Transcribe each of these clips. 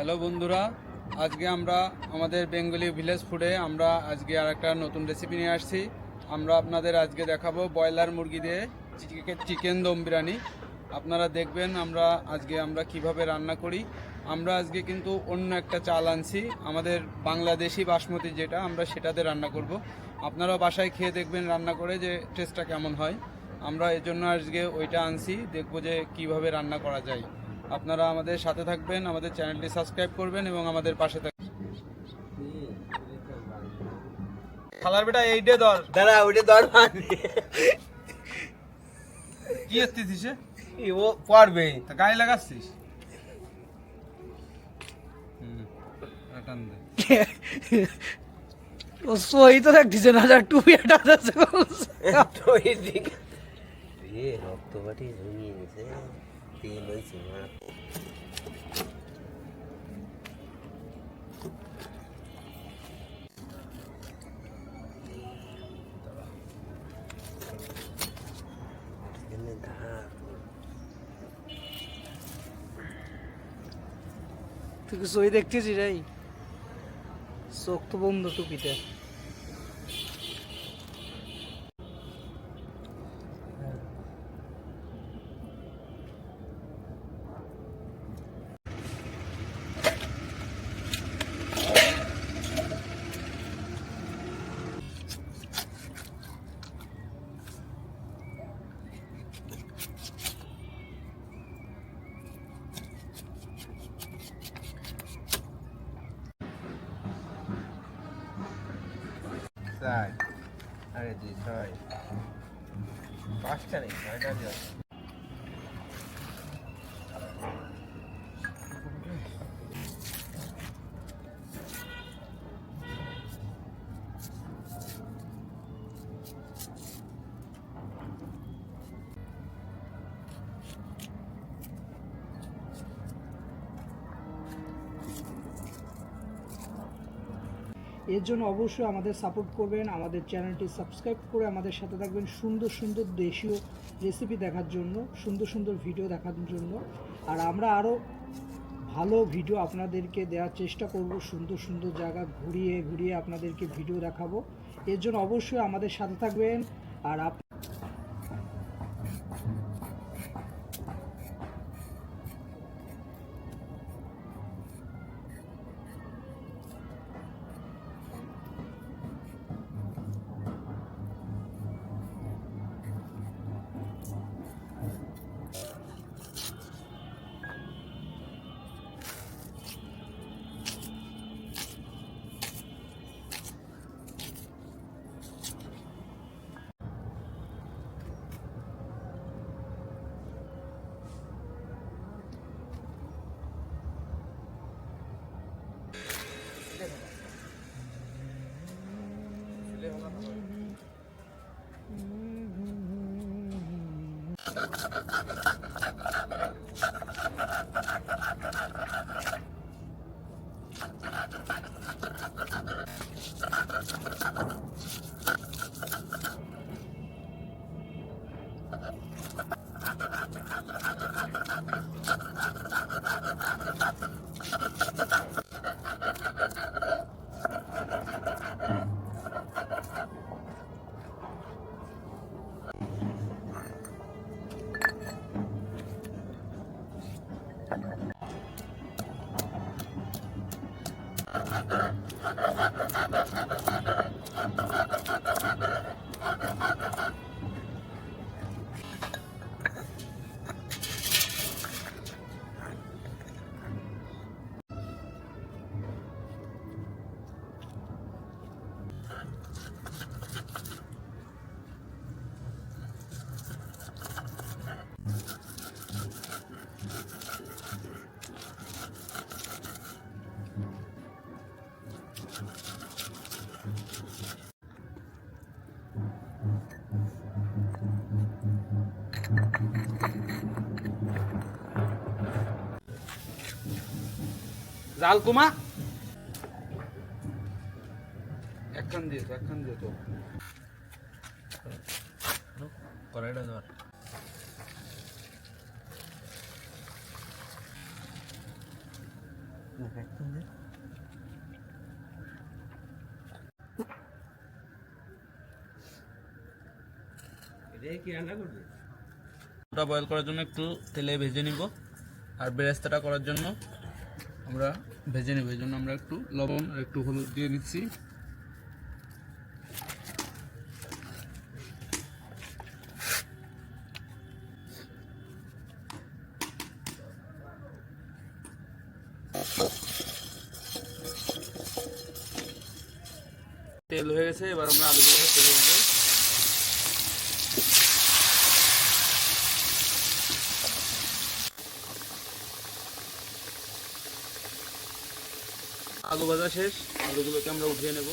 Hello বন্ধুরা, আজকে আমরা আমাদের বেঙ্গলি ভিলেজ ফুডে আমরা আজকে আর একটা নতুন রেসিপি নিয়ে আসছি। আমরা আপনাদের আজকে দেখাবো ব্রয়লার মুরগি দিয়ে চিকেন দম বিরিয়ানি। আপনারা দেখবেন আমরা কিভাবে রান্না করি। আমরা আজকে কিন্তু অন্য একটা চাল আনছি, আমাদের বাংলাদেশি বাসমতি যেটা, আমরা সেটাতে রান্না করব। আপনারাও বাসায় খেয়ে দেখবেন রান্না করে যে টেস্টটা কেমন হয়। আমরা এর জন্য আজকে ওইটা আনছি, দেখব যে কিভাবে রান্না করা যায়। আপনারা আমাদের সাথে থাকবেন, আমাদের চ্যানেলটি সাবস্ক্রাইব করবেন এবং আমাদের পাশে থাকবেন। খালার বেটা এইটে ধর, দাঁড়া ওইটা ধর কি এসছিস? ও পারবে তা গায়ে লাগাচ্ছিস? টান দে। ও সই তো দেখতেছে না, যা টুপি আটাচ্ছে তো এদিকে এ রক্ত বাটি জমিয়ে গেছে তেল হয়েছে না তুই কি সই দেখতেছিস রে? চোখ তো বন্ধ টুপিতে। চাই আরে দুই ছয় পাঁচটা নেই ছয়টা দিয়ে এর জন্য অবশ্যই আমাদের সাপোর্ট করবেন, আমাদের চ্যানেলটি সাবস্ক্রাইব করে আমাদের সাথে থাকবেন সুন্দর সুন্দর দেশীয় রেসিপি দেখার জন্য, সুন্দর সুন্দর ভিডিও দেখার জন্য। আর আমরা আরও ভালো ভিডিও আপনাদেরকে দেওয়ার চেষ্টা করব, সুন্দর সুন্দর জায়গা ঘুরিয়ে ঘুরিয়ে আপনাদেরকে ভিডিও দেখাবো। এর জন্য অবশ্যই আমাদের সাথে থাকবেন। আর জাল কুমা একখান দিয়ে তো কড়াইটা ধর ওটা বয়েল করার জন্য একটু তেলে ভেজে নিব, আর বেরেস্তাটা করার জন্য আমরা ভেজে নেব। এই জন্য আমরা একটু লবণ আর একটু হলুদ দিয়ে দিচ্ছি। তেল হয়ে গেছে, এবার আমরা আলুগুলোকে ভেজে নেব। আলু ভাজা শেষ, আলুগুলোকে আমরা উঠিয়ে নেব।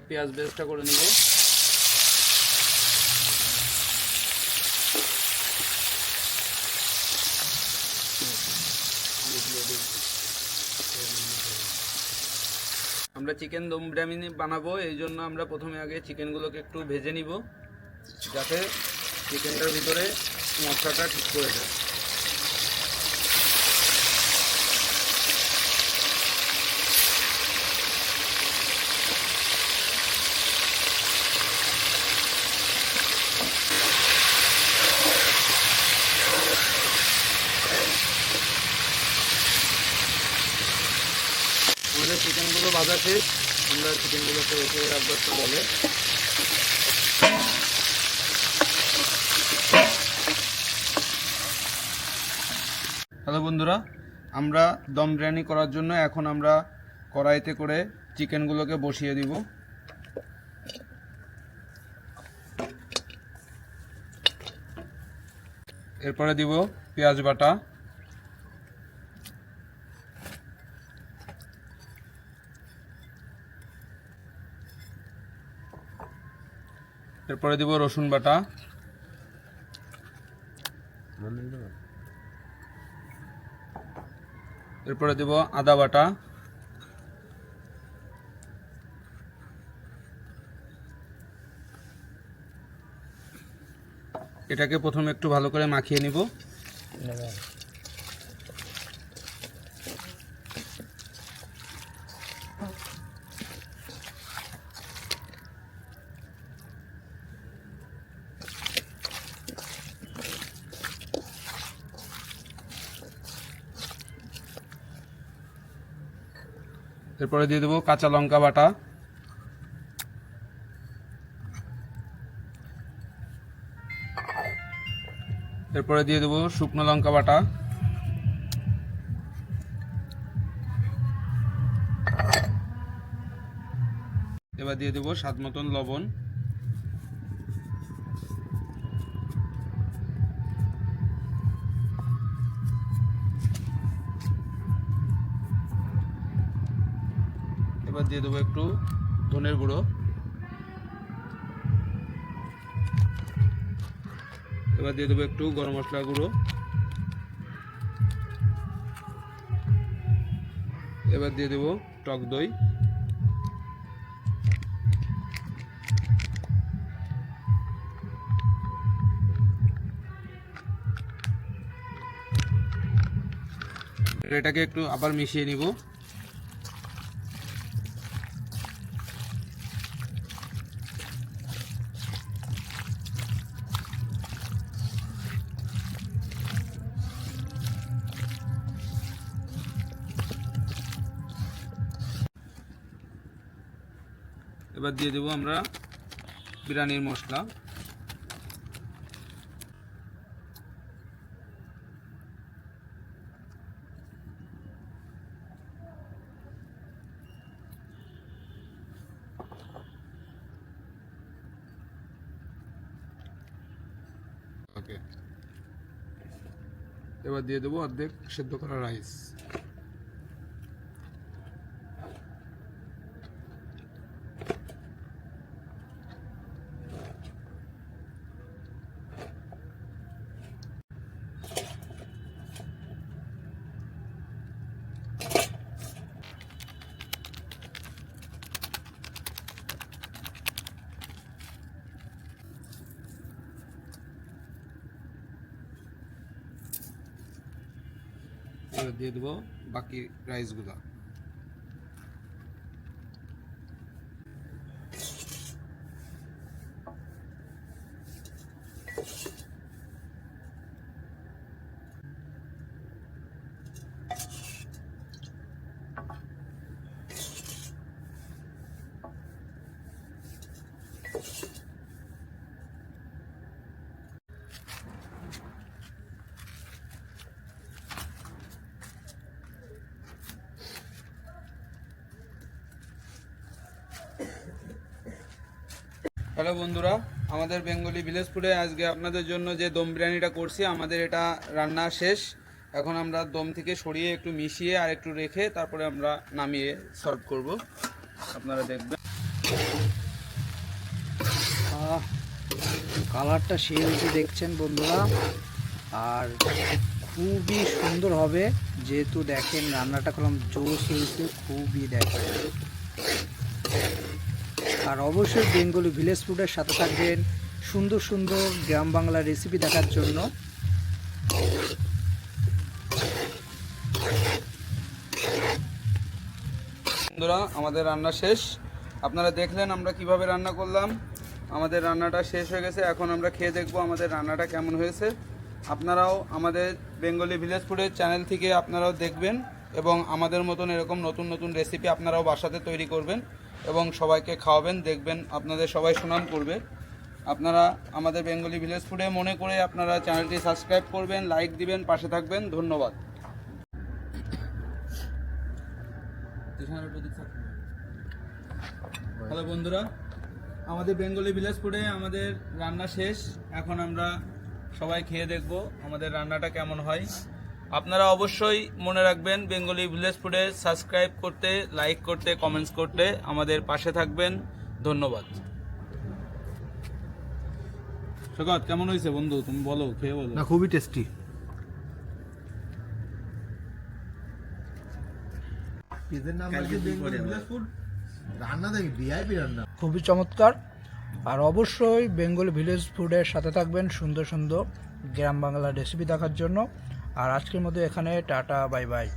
পেঁয়াজ বেরেস্তা করে নেব। আমরা চিকেন দম বিরিয়ানি বানাবো, এই জন্য আমরা প্রথমে আগে চিকেনগুলোকে একটু ভেজে নিব, যাতে চিকেনটার ভিতরে মশলাটা ঠিক করে যায়। আমাদের চিকেনগুলো ভাজা শেষ, আমরা চিকেনগুলোকে রেখে রাখবো একটা বলে। হ্যালো বন্ধুরা, আমরা দম বিরিয়ানি করার জন্য এখন আমরা কড়াইতে করে চিকেনগুলোকে বসিয়ে দিব। এরপরে দিব পেঁয়াজ বাটা, এরপরে দিব রসুন বাটা, এরপরে দিব আদা বাটা, এটাকে প্রথমে একটু ভালো করে মাখিয়ে নিব। এরপরে দিয়ে দেবো কাঁচা লঙ্কা বাটা, এরপরে দিয়ে দেবো শুকনো লঙ্কা বাটা, এবার দিয়ে দেবো স্বাদ মতন লবণ, এবার দিয়ে দেবো একটু ধনের গুঁড়ো, এবার দিয়ে দেবো একটু গরম মশলা গুঁড়ো, এবার দিয়ে দেবো টক দই, এটাকে একটু আবার মিশিয়ে নিব। এবার দিয়ে দেবো আমরা বিরিয়ানির মশলা, ওকে, এবার দিয়ে দেবো অর্ধেক সেদ্ধ করা রাইস। এবার দিয়ে দেবো বাকি রাইসগুলো। হ্যালো বন্ধুরা, আমাদের বেঙ্গলি ভিলেজ ফুডে আজকে আপনাদের জন্য যে দম বিরিয়ানিটা করছি, আমাদের এটা রান্না শেষ। এখন আমরা দম থেকে সরিয়ে একটু মিশিয়ে আর একটু রেখে তারপরে আমরা নামিয়ে সার্ভ করব। আপনারা দেখবেন কালারটা সেই হয়েছে দেখছেন বন্ধুরা, আর খুবই সুন্দর হবে। যেহেতু দেখেন রান্নাটা করলাম জোস হয়েছে, খুবই দেখা যায়। আর অবশ্যই বেঙ্গলি ভিলেজ ফুডের সাথে থাকবেন সুন্দর সুন্দর গ্রাম বাংলা রেসিপি দেখার জন্য। বন্ধুরা, আমাদের রান্না শেষ। আপনারা দেখলেন আমরা কিভাবে রান্না করলাম। আমাদের রান্নাটা শেষ হয়ে গেছে, এখন আমরা খেয়ে দেখব আমাদের রান্নাটা কেমন হয়েছে। আপনারাও আমাদের বেঙ্গলি ভিলেজ ফুডের চ্যানেল থেকে আপনারাও দেখবেন এবং আমাদের মতন এরকম নতুন নতুন রেসিপি আপনারাও বাসাতে তৈরি করবেন এবং সবাইকে খাওয়াবেন, দেখবেন আপনাদের সবাই সুনাম করবে। আপনারা আমাদের বেঙ্গলি ভিলেজ ফুডে মনে করে আপনারা চ্যানেলটি সাবস্ক্রাইব করবেন, লাইক দিবেন, পাশে থাকবেন। ধন্যবাদ। হ্যালো বন্ধুরা, আমাদের বেঙ্গলি ভিলেজ ফুডে আমাদের রান্না শেষ। এখন আমরা সবাই খেয়ে দেখব আমাদের রান্নাটা কেমন হয়। আপনারা অবশ্যই মনে রাখবেন বেঙ্গলি ভিলেজ ফুডে সাবস্ক্রাইব করতে, লাইক করতে, কমেন্টস করতে, আমাদের পাশে থাকবেন। ধন্যবাদ। সৈকত, কেমন হয়েছে বন্ধু? তুমি বলো, খেয়ে বলো। না, খুবই টেস্টি। এদের নাম আছে বেঙ্গলি ভিলেজ ফুড। রান্না দেখি ভিআইপি রান্না, খুবই চমৎকার। আর অবশ্যই বেঙ্গলি ভিলেজ ফুডের সাথে থাকবেন সুন্দর সুন্দর গ্রাম বাংলা রেসিপি দেখার জন্য। আর আজকের মতো এখানে টাটা, বাই বাই।